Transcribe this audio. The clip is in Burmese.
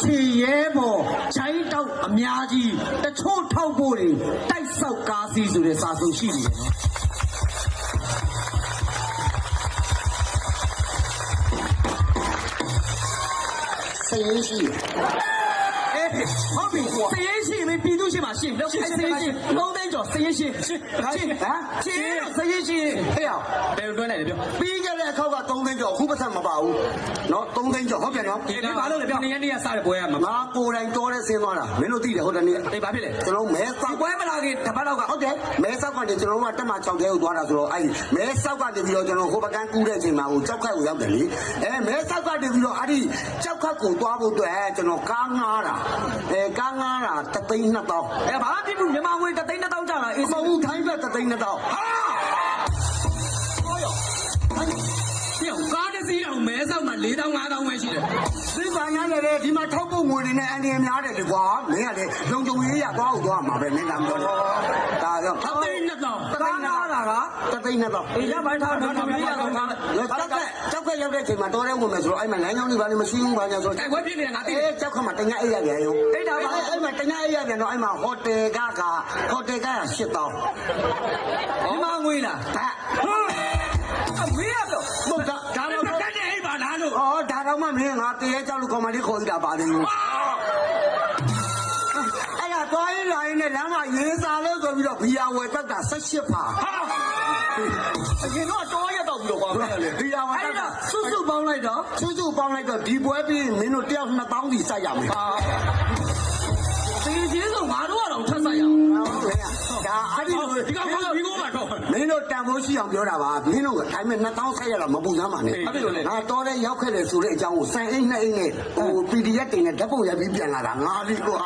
ချီရဲဘော်ချိုင်းတောက်အများကြီးတချို့ထောက်ဖို့တွေတိုက်ဆောက်ကားစီးဆိုတဲ့စာစုရှိနေတယ်နော်စိတ်ရှိဟုတ်ပြီစိတ်ရှိမပြည်သူရှိမှာရှိလောက်စိတ်ရှိလုံးသိန်းကျော်စိတ်ရှိရှိဟမ်ရှိစိတ်ရှိဟဲ့ဘယ်တွန်းလိုက်လဲပြောပြီးကြတဲ့ခေါက်က3သိန်းကျော်ခုပတ်သက်မပါဘူးနော်3သိန်းကျော်ဟုတ်ပြန်နော်ဒီဘာလို့လဲပြောနေ့ရက်စားတဲ့ပွဲရမှာငါကိုယ်တိုင်တော်တဲ့ဆင်းသွားတာမင်းတို့သိတယ်ဟုတ်တယ်နေ့အေးဘာဖြစ်လဲကျွန်တော်မဲဆောက်ပွဲမလာခင်တပတ်လောက်ကဟုတ်တယ်မဲဆောက်ကနေကျွန်တော်ကတက်မှ6တဲကိုသွားတာဆိုတော့အဲ့မဲဆောက်ကနေပြီးတော့ကျွန်တော်ဟိုပကန်းကူးတဲ့အချိန်မှာဟိုကြောက်ခတ်ကိုရောက်တယ်လေမဲဆောက်ကနေပြီးတော့အဲ့ဒီကြောက်ခတ်ကိုသွားဖို့အတွက်ကျွန်တော်ကားငားတာကားငားတာ3,200ဘာမှဖြစ်ဘူးမြန်မာငွေ3,200ကျတာအေးမဟုတ်ထိုင်းဘက်3,200ဟာကားတစ်စီးအောင်မဲဆောက်မှာ4,000 5,000ပဲရှိတယ်။ဒီဘာညာလေဒီမှာထောက်ဖို့ငွေတွေနဲ့အန်ဒီများတယ်လေကွာမင်းကလေလုံခြုံရေးရသွားအောင်သွားမှာပဲမင်းကပြောတယ်။ဒါကြောင့်3,200ကားငားတာက3,200အေးရပိုင်းထားလုံခြုံရေးရတော့ထားကြောက်ကရောက်တဲ့ချိန်မှာတော်တဲ့ဝင်မယ်ဆိုတော့အဲ့မှာလမ်းကြောင်းတွေဘာလို့မရှိဘူးဘာညာဆိုတော့တိုက်ပွဲဖြစ်နေတာငါသိတယ်ကြောက်ခမှာတညအိပ်ရတယ်ရောအဲ့ဒါပါအဲ့မှာတညအိပ်ရတယ်တော့အဲ့မှာဟိုတယ်က8,000ဒီမှာငွေလားအမေရတော့ဟုတ်ဒါတော့တက်တဲ့အိပ်ပါလားလို့ဩဒါတော့မှမင်းငါတရေကြောက်လို့ကောင်မလေးခေါ်ကြတာပါသေးဘူးအဲ့ဒါသွားရင်းလာရင်းနဲ့လမ်းမှာရေးစားလို့ဆိုပြီးတော့ဘီယာဝယ်တက်တာ18ပါအရင်တော့တော်ရတော့ပြီးတော့ကွာမင်းလေဘီယာဝယ်တက်တာစုပေါင်းလိုက်တော့ဒီပွဲပြီးမင်းတို့တယောက်2,000စီစိုက်ရမယ်ဒီချင်းဆိုငါတို့ကတော့ထပ်ဆိုင်ရအောင်ဒါအဲ့ဒီဒီကောင်ဒီကောင်မှာတော့မင်းတို့တန်ဖိုးရှိအောင်ပြောတာပါမင်းတို့ဒါပေမဲ့2,000ဆက်ရတော့မပူစမ်းပါနဲ့အဲ့ဒီလိုလေငါတော်တဲ့ရောက်ခဲ့တယ်ဆိုတဲ့အကြောင်းကိုစံအိတ်နဲ့ဟို PDF တင်နဲ့ဓာတ်ပုံရိုက်ပြီးပြန်လာတာငါလေးကွာ